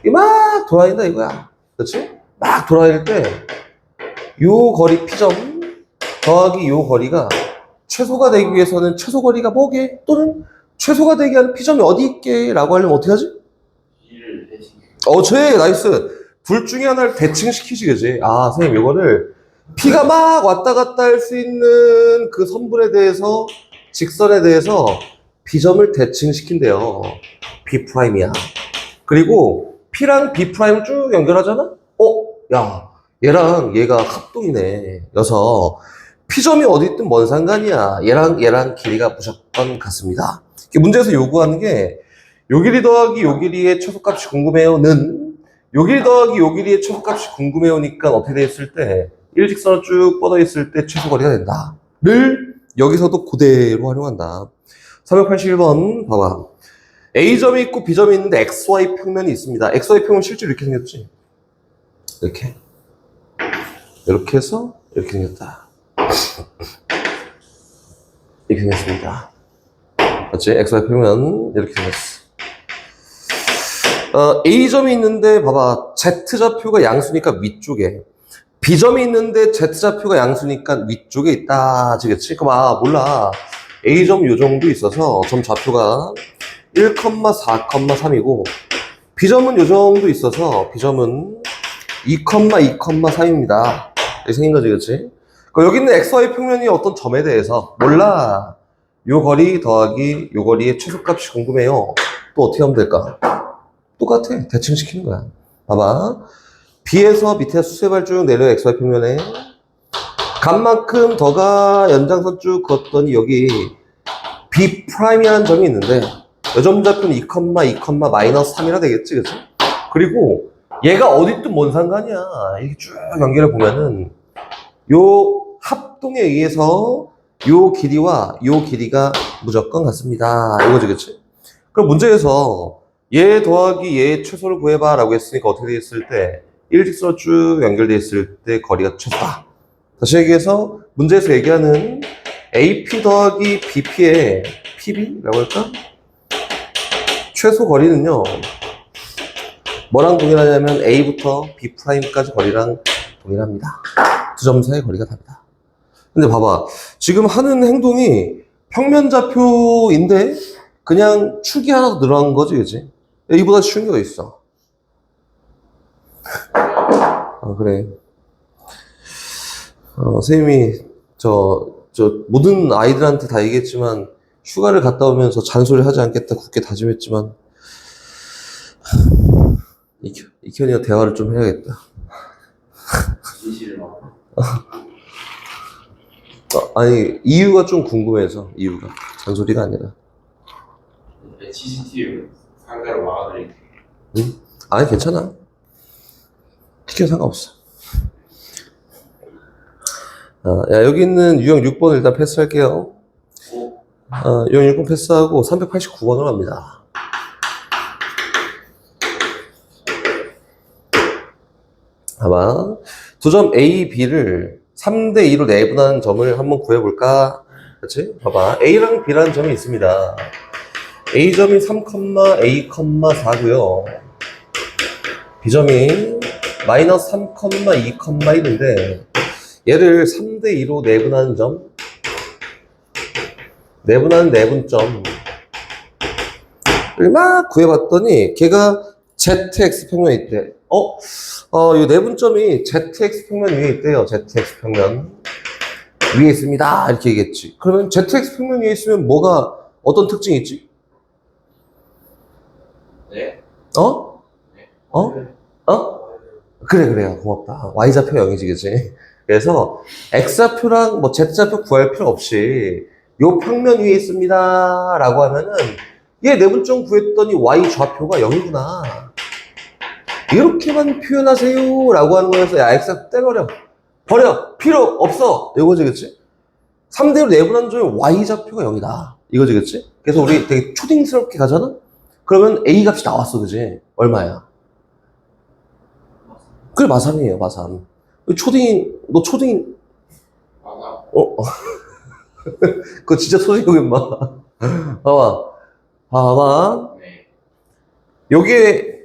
이게 막 돌아다닌다 이거야. 그렇지? 막 돌아다닐 때 요 거리 P점 더하기 요 거리가 최소가 되기 위해서는 최소 거리가 뭐게? 또는 최소가 되게 하는 P점이 어디 있게? 라고 하려면 어떻게 하지? 2를 대신 쟤 나이스. 둘 중에 하나를 대칭시키시겠지. 선생님 이거를 P가 막 왔다 갔다 할 수 있는 그 선분에 대해서 직선에 대해서 B점을 대칭시킨대요. B'이야. 그리고 P랑 B'을 쭉 연결하잖아? 야, 얘랑 얘가 합동이네. 여서 P점이 어디 있든 뭔 상관이야. 얘랑 길이가 무조건 같습니다. 문제에서 요구하는 게 요 길이 더하기 요 길이의 최소값이 궁금해요는 요 길이 더하기 요 길이의 최소값이 궁금해요니까 어떻게 돼 있을 때 일직선으로 쭉 뻗어 있을 때 최소거리가 된다. 를 여기서도 그대로 활용한다. 381번 봐봐. A점이 있고 B점이 있는데 XY 평면이 있습니다. XY 평면 실제로 이렇게 생겼지? 이렇게 해서 이렇게 생겼다. 이렇게 생겼습니다. 맞지? XY 평면 이렇게 생겼어. A점이 있는데 봐봐. Z좌표가 양수니까 위쪽에, B점이 있는데 Z좌표가 양수니까 위쪽에 있다. 아시겠지? 그럼 몰라. A점 요 정도 있어서 점 좌표가 1,4,3이고 B점은 요 정도 있어서 B점은 2,2,3입니다. 이렇게 생긴 거지, 그치? 여기 있는 XY 평면이 어떤 점에 대해서 몰라. 요 거리 더하기 요 거리의 최소값이 궁금해요. 또 어떻게 하면 될까? 똑같아. 대칭시키는 거야. 봐봐. B에서 밑에 수세발 쭉 내려 XY 평면에 값만큼 더가 연장선 쭉 걷더니 여기 B'이라는 점이 있는데 이 점 좌표는 2,2,-3이라 되겠지, 그치? 그리고 얘가 어디 있든 뭔 상관이야. 이렇게 쭉 연결해 보면은 요 합동에 의해서 요 길이와 요 길이가 무조건 같습니다. 이거지, 그치? 그럼 문제에서 얘 더하기 얘의 최소를 구해봐 라고 했으니까 어떻게 돼 있을 때 일직선으로 쭉 연결돼 있을 때 거리가 최소다. 다시 얘기해서 문제에서 얘기하는 AP 더하기 BP의 PB라고 할까? 최소 거리는요, 뭐랑 동일하냐면 A부터 B'까지 거리랑 동일합니다. 두 점 사이의 거리가 답이다. 근데 봐봐. 지금 하는 행동이 평면좌표인데 그냥 축이 하나 더 늘어난 거지, 그치? 이보다 쉬운 게 어딨어? 그래. 선생님이 모든 아이들한테 다 얘기했지만 휴가를 갔다 오면서 잔소리 하지 않겠다 굳게 다짐했지만 이현이가 대화를 좀 해야겠다. 진실을 막 아니 이유가 좀 궁금해서. 이유가 잔소리가 아니라. CCTV 상대로 막아드릴게요. 응? 아니 괜찮아. 시켜 상관없어. 야, 여기 있는 유형 6번 일단 패스할게요. 유형 6번 패스하고 389번으로 갑니다. 봐봐. 두 점 A, B를 3대2로 내분하는 점을 한번 구해볼까? 그치? 봐봐. A랑 B라는 점이 있습니다. A점이 3,A,4고요. B점이 마이너스 3,2,1인데 얘를 3대2로 내분하는 점, 내분하는 내분점을 막 구해봤더니 걔가 ZX 평면이 있대. 이 내분점이 ZX 평면 위에 있대요. ZX 평면 위에 있습니다. 이렇게 얘기했지. 그러면 ZX 평면 위에 있으면 뭐가 어떤 특징이 있지? 네. 어? 어? 어? 그래요. 고맙다. Y좌표 0이지, 그치? 그래서 X좌표랑 뭐 Z좌표 구할 필요 없이 요 평면 위에 있습니다. 라고 하면은 얘 내분점 구했더니 Y좌표가 0이구나. 이렇게만 표현하세요. 라고 하는 거여서 야, X좌표 떼버려. 버려. 필요 없어. 이거지, 그치? 3대1로 내분한 점에 Y좌표가 0이다. 이거지, 그치? 그래서 우리 되게 초딩스럽게 가잖아? 그러면 A 값이 나왔어, 그치? 얼마야? 그래, 마삼이에요, 마삼. 너 초딩, 맞아. 그거 진짜 초딩이고, 임마. 봐봐. 네. 여기에,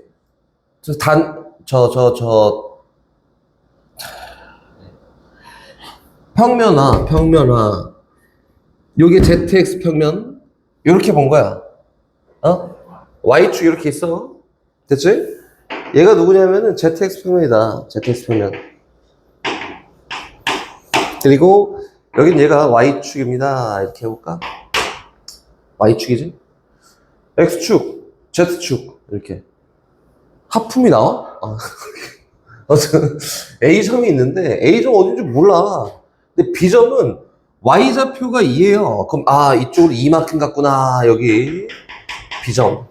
평면화. 여기 ZX 평면. 이렇게 본 거야. Y축 이렇게 있어. 됐지? 얘가 누구냐면은 ZX 평면이다. ZX 평면. 그리고 여긴 얘가 Y축입니다. 이렇게 해볼까? Y축이지? X축, Z축. 이렇게. 하품이 나와? A점이 있는데 A점 어딘지 몰라. 근데 B점은 Y좌표가 2예요. 그럼 이쪽으로 2만큼 갔구나. 여기 B점.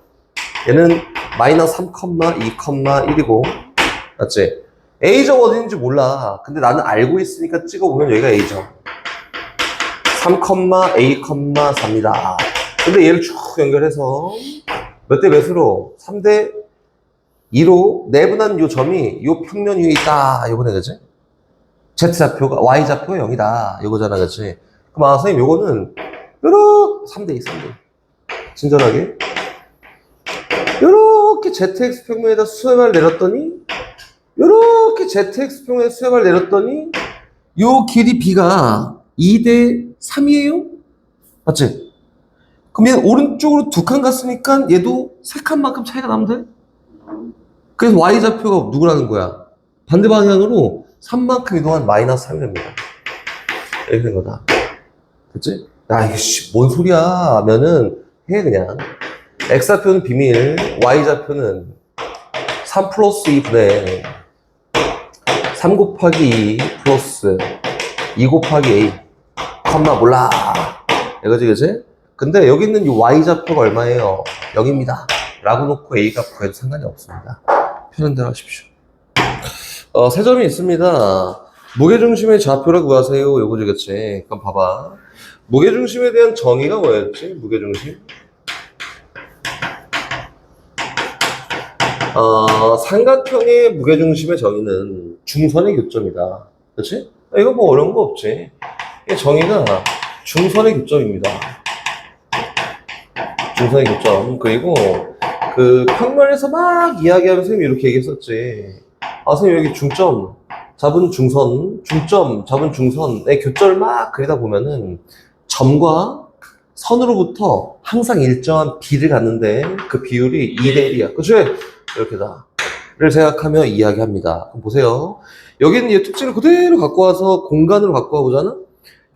얘는 마이너스 3,2,1이고 맞지? A점 어딘지 몰라. 근데 나는 알고 있으니까 찍어보면 여기가 A점 3,A,4입니다. 근데 얘를 쭉 연결해서 몇 대 몇으로? 3대 2로 내분한 요 점이 요 평면 위에 있다. 요거네, 그치? Z좌표가, Y좌표가 0이다. 요거잖아, 그치? 그럼 선생님 요거는 요렇게 3대 2, 3대 2. 친절하게 요렇게 ZX 평면에다 수렴을 내렸더니 요렇게 ZX 평면에 수렴을 내렸더니 요 길이 B가 2대 3이에요? 맞지? 그럼 얘는 오른쪽으로 2칸 갔으니까 얘도 3칸만큼 차이가 나면 돼? 그래서 Y좌표가 누구라는 거야? 반대 방향으로 3만큼 이동한 마이너스 3이 됩니다. 이렇게 된 거다. 됐지? 야, 이게 뭔 소리야? 하면은 해, 그냥. X좌표는 비밀, Y좌표는 3 플러스 2분의 3 곱하기 2 플러스 2 곱하기 A, 몰라. 이거지, 그치? 근데 여기 있는 이 Y좌표가 얼마예요? 0입니다. 라고 놓고 A가 구해도 상관이 없습니다. 편한 대로 하십시오. 세 점이 있습니다. 무게중심의 좌표를 구하세요. 요거지, 그치? 그럼 봐봐. 무게중심에 대한 정의가 뭐였지? 무게중심? 삼각형의 무게중심의 정의는 중선의 교점이다. 그치? 이거 뭐 어려운 거 없지. 이 정의가 중선의 교점입니다. 중선의 교점. 그리고 그 평면에서 막 이야기하면 선생님이 이렇게 얘기했었지. 선생님 여기 중점 잡은 중선, 중점 잡은 중선의 교점을 막 그리다 보면은 점과 선으로부터 항상 일정한 비를 갖는데 그 비율이 2대 1이야. 그치? 이렇게다. 를 생각하며 이야기합니다. 그럼 보세요. 여기 있는 이 특징을 그대로 갖고 와서 공간으로 갖고 와보잖아?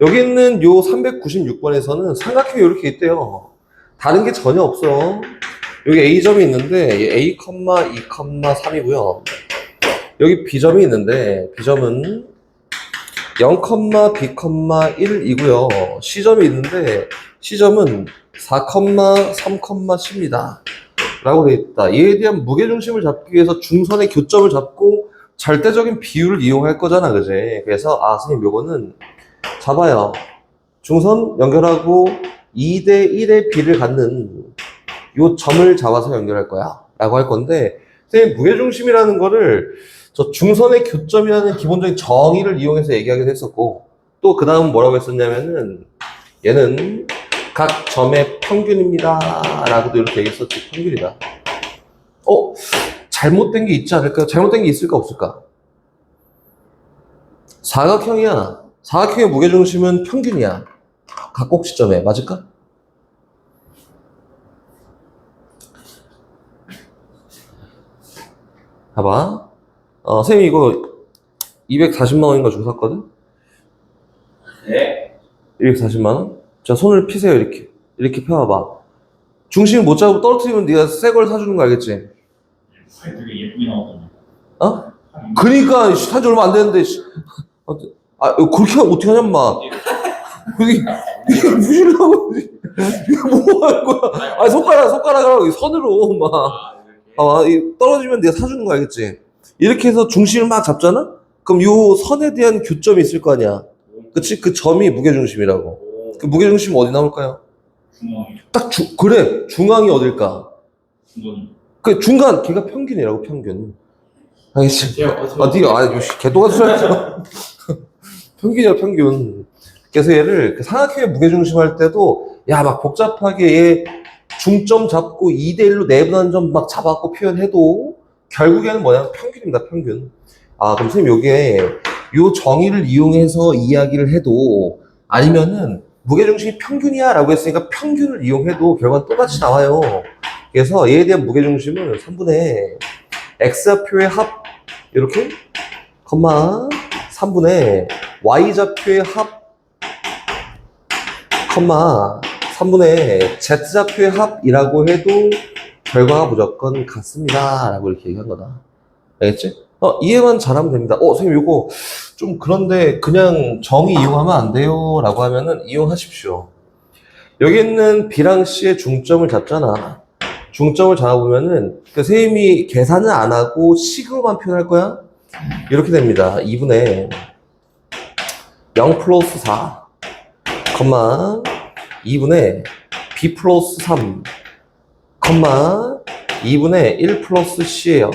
여기 있는 요 396번에서는 삼각형이 이렇게 있대요. 다른 게 전혀 없어. 여기 A점이 있는데 A, 2, 3이고요. 여기 B점이 있는데 B점은 0, B, 1이고요. C점이 있는데 C점은 4, 3, C입니다. 라고 되어 있다. 이에 대한 무게중심을 잡기 위해서 중선의 교점을 잡고 절대적인 비율을 이용할 거잖아, 그지? 그래서 선생님 요거는 잡아요. 중선 연결하고 2대 1의 비를 갖는 요 점을 잡아서 연결할 거야 라고 할 건데, 선생님 무게중심이라는 거를 저 중선의 교점이라는 기본적인 정의를 이용해서 얘기하기도 했었고, 또 그 다음 뭐라고 했었냐면은 얘는 각 점의 평균입니다 라고도 이렇게 얘기했었지. 평균이다. 잘못된 게 있지 않을까? 잘못된 게 있을까 없을까? 사각형이야. 사각형의 무게중심은 평균이야. 각 꼭지점에 맞을까? 봐봐. 선생님 이거 240만 원인가 주고 샀거든? 네. 240만 원? 자, 손을 피세요, 이렇게. 이렇게 펴봐봐. 중심 못 잡고 떨어뜨리면 네가 새 걸 사주는 거 알겠지? 팔 되게 예쁘게 나왔던데. 어? 그니까, 산지 얼마 안 됐는데, 그렇게 하면 어떻게 하냐, 마. 이게 부실라고. 이거 뭐 하는 거야? 손가락으로 선으로, 막. 떨어지면 내가 사주는 거 알겠지? 이렇게 해서 중심을 막 잡잖아? 그럼 요 선에 대한 교점이 있을 거 아니야? 그치? 그 점이 무게중심이라고. 그 무게중심 어디 나올까요? 중앙이. 그래. 중앙이 어딜까? 중간. 그 중간, 걔가 평균이라고, 평균. 알겠지? 제가 네가, 개똥같은 소리 하지 마. 평균이야, 평균. 그래서 얘를 그 삼각형의 무게중심 할 때도, 야, 막 복잡하게 얘 중점 잡고 2대1로 내분한 점 막 잡아갖고 표현해도, 결국에는 뭐냐? 평균입니다, 평균. 그럼 선생님, 요게, 요 정의를 이용해서 이야기를 해도, 아니면은, 무게중심이 평균이야 라고 했으니까 평균을 이용해도 결과는 똑같이 나와요. 그래서 얘에 대한 무게중심은 3분의 X좌표의 합, 이렇게, 3분의 Y좌표의 합, 3분의 Z좌표의 합이라고 해도 결과가 무조건 같습니다 라고 이렇게 얘기한 거다. 알겠지? 이해만 잘하면 됩니다. 선생님 요거 좀 그런데 그냥 정의 이용하면 안 돼요 라고 하면은 이용하십시오. 여기 있는 B랑 C의 중점을 잡잖아. 중점을 잡아보면은 그 선생님이 계산을 안 하고 식으로만 표현할 거야. 이렇게 됩니다. 2분의 0 플러스 4 2분의 B 플러스 3 2분의 1 플러스 C예요.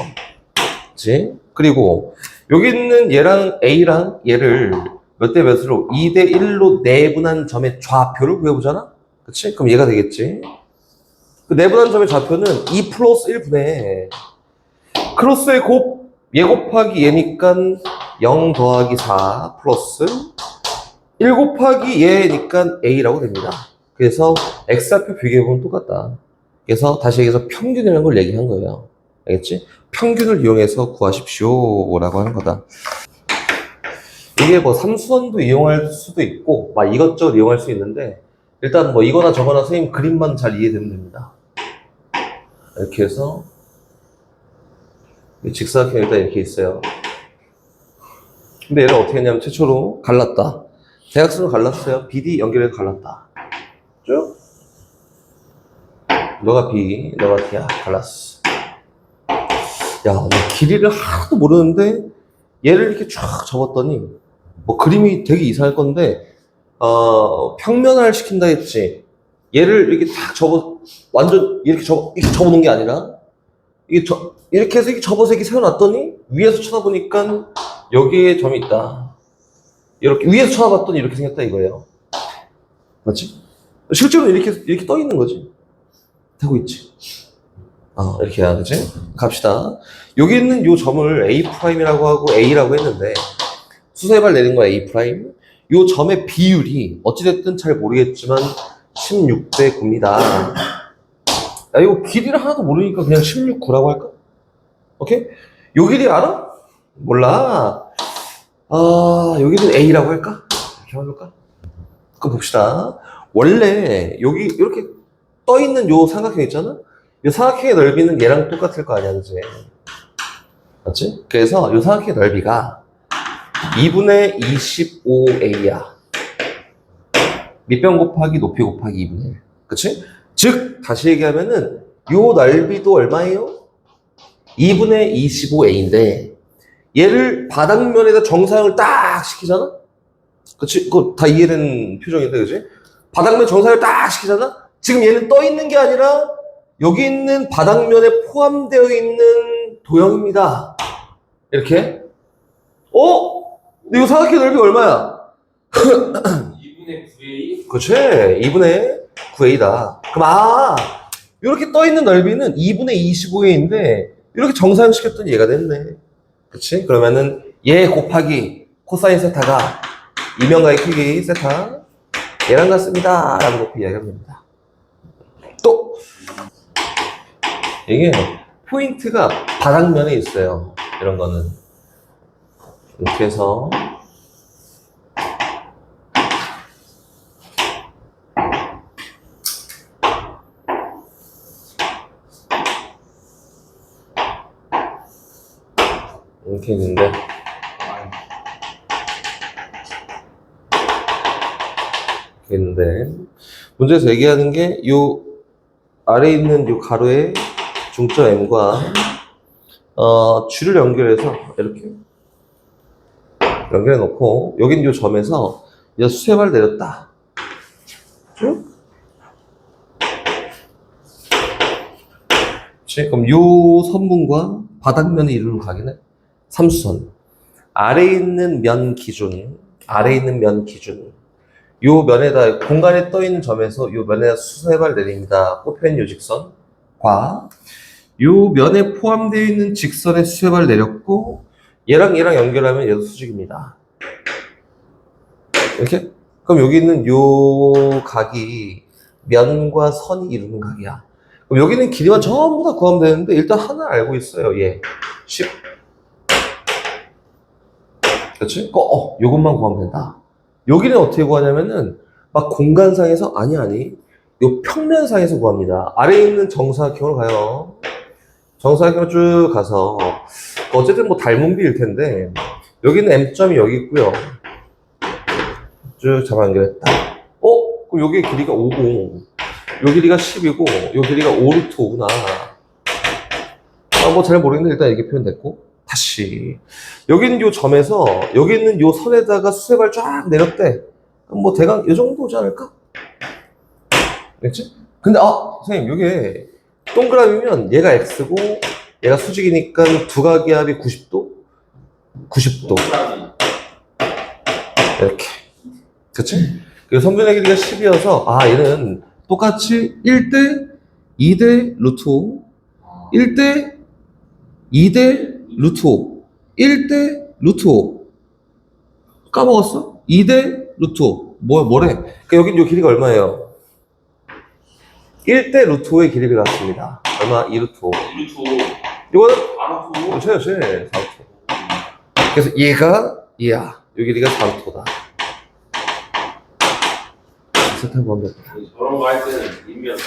그치? 그리고 여기 있는 얘랑 A랑 얘를 몇 대 몇으로 2대 1로 내분한 점의 좌표를 구해보잖아? 그치? 그럼 얘가 되겠지? 그 내분한 점의 좌표는 2 플러스 1분의 크로스의 곱, 얘 곱하기 얘니까 0 더하기 4 플러스 1 곱하기 얘니까 A라고 됩니다. 그래서 X좌표 비교해보면 똑같다. 그래서 다시 여기서 평균이라는 걸 얘기한 거예요. 알겠지? 평균을 이용해서 구하십시오 라고 하는 거다. 이게 뭐 삼수원도 이용할 수도 있고 막 이것저것 이용할 수 있는데 일단 뭐 이거나 저거나 선생님 그림만 잘 이해되면 됩니다. 이렇게 해서 직사각형 일단 이렇게 있어요. 근데 얘를 어떻게 했냐면 최초로 갈랐다. 대각선으로 갈랐어요. BD 연결해서 갈랐다. 쭉 너가 B, 너가 D야. 갈랐어. 야, 너 길이를 하나도 모르는데 얘를 이렇게 쫙 접었더니 뭐 그림이 되게 이상할 건데 평면화를 시킨다 했지. 얘를 이렇게 딱 완전 이렇게 접어놓은 게 아니라 이렇게 해서 이렇게 접어서 이렇게 세워놨더니 위에서 쳐다보니까 여기에 점이 있다. 이렇게 위에서 쳐다봤더니 이렇게 생겼다 이거예요. 맞지? 실제로 이렇게 떠 있는 거지. 되고 있지. 이렇게 해야 되지? 갑시다. 여기 있는 요 점을 A'이라고 하고 A라고 했는데 수세발 내는 거야 A'. 요 점의 비율이 어찌됐든 잘 모르겠지만 16대 9입니다. 야, 이거 길이를 하나도 모르니까 그냥 16, 9라고 할까? 오케이? 요 길이 알아? 몰라. 여기는 A라고 할까? 이렇게 해볼까? 그럼 봅시다. 원래 여기 이렇게 떠 있는 요 삼각형 있잖아? 이 삼각형의 넓이는 얘랑 똑같을 거 아니야, 그치? 맞지? 그래서 이 삼각형의 넓이가 2분의 25a야. 밑변 곱하기 높이 곱하기 2분의 1. 그치? 즉, 다시 얘기하면은 요 넓이도 얼마예요? 2분의 25a인데 얘를 바닥면에다 정사형을 딱 시키잖아? 그치? 그거 다 이해된 표정인데, 그치? 바닥면 정사형을 딱 시키잖아? 지금 얘는 떠 있는 게 아니라 여기 있는 바닥면에 포함되어 있는 도형입니다. 이렇게. 근데 이거 삼각형 넓이 얼마야? 2분의 9A? 그치. 2분의 9a다. 그럼 이렇게 떠 있는 넓이는 2분의 25a인데 이렇게 정사형 시켰더니 얘가 됐네. 그치? 그러면은 얘 곱하기 코사인 세타가 이면가의 크기 세타 얘랑 같습니다 라고 놓고 이야기합니다. 또 이게 포인트가 바닥면에 있어요. 이런 거는. 이렇게 해서. 이렇게 있는데. 이렇게 있는데. 문제에서 얘기하는 게, 요, 아래에 있는 요 가로에 중점 M과, 줄을 연결해서, 이렇게. 연결해 놓고, 여긴 요 점에서, 이제 수세발 내렸다. 쭉. 그치? 그럼 요 선분과 바닥면을 이루는 각이네. 삼수선. 아래에 있는 면 기준, 요 면에다, 공간에 떠 있는 점에서 요 면에다 수세발 내립니다. 꼽혀있는 요 직선과, 요 면에 포함되어 있는 직선에 수세발 내렸고, 얘랑 연결하면 얘도 수직입니다. 이렇게? 그럼 여기 있는 요 각이 면과 선이 이루는 각이야. 그럼 여기는 길이만 전부 다 구하면 되는데, 일단 하나 알고 있어요. 얘. 10. 그렇지? 요것만 구하면 된다. 여기는 어떻게 구하냐면은, 막 공간상에서, 아니. 요 평면상에서 구합니다. 아래에 있는 정사각형으로 가요. 정사각형으로 쭉 가서, 어쨌든 뭐 닮은 비일 텐데, 여기는 M점이 여기 있고요. 쭉 잡아 연결했다. 그럼 여기의 길이가 5고, 요 길이가 10이고, 요 길이가 5루트 5구나. 뭐 잘 모르겠는데 일단 이렇게 표현됐고, 다시. 여기 있는 요 점에서, 여기 있는 요 선에다가 수세발 쫙 내렸대. 그럼 뭐 대강 요 정도 오지 않을까? 됐지? 근데, 선생님, 요게 동그라미면 얘가 X고, 얘가 수직이니까 두각의 합이 90도? 90도. 이렇게. 그치? 그리고 선분의 길이가 10이어서, 얘는 똑같이 1대 2대 루트 5, 1대 2대 루트 5, 1대 루트 5. 까먹었어? 2대 루트 5. 뭐래? 그러니까 여긴 요 길이가 얼마예요? 1대 루트 5의 길이가 같습니다. 얼마? 2루트 5. 2루트 5. 이거는? 4루트 5. 그렇죠, 4루트 5. 그래서 얘가, 얘야. 요 길이가 4루트 5다. 비슷한 건데. 저런 거 할 때는 인면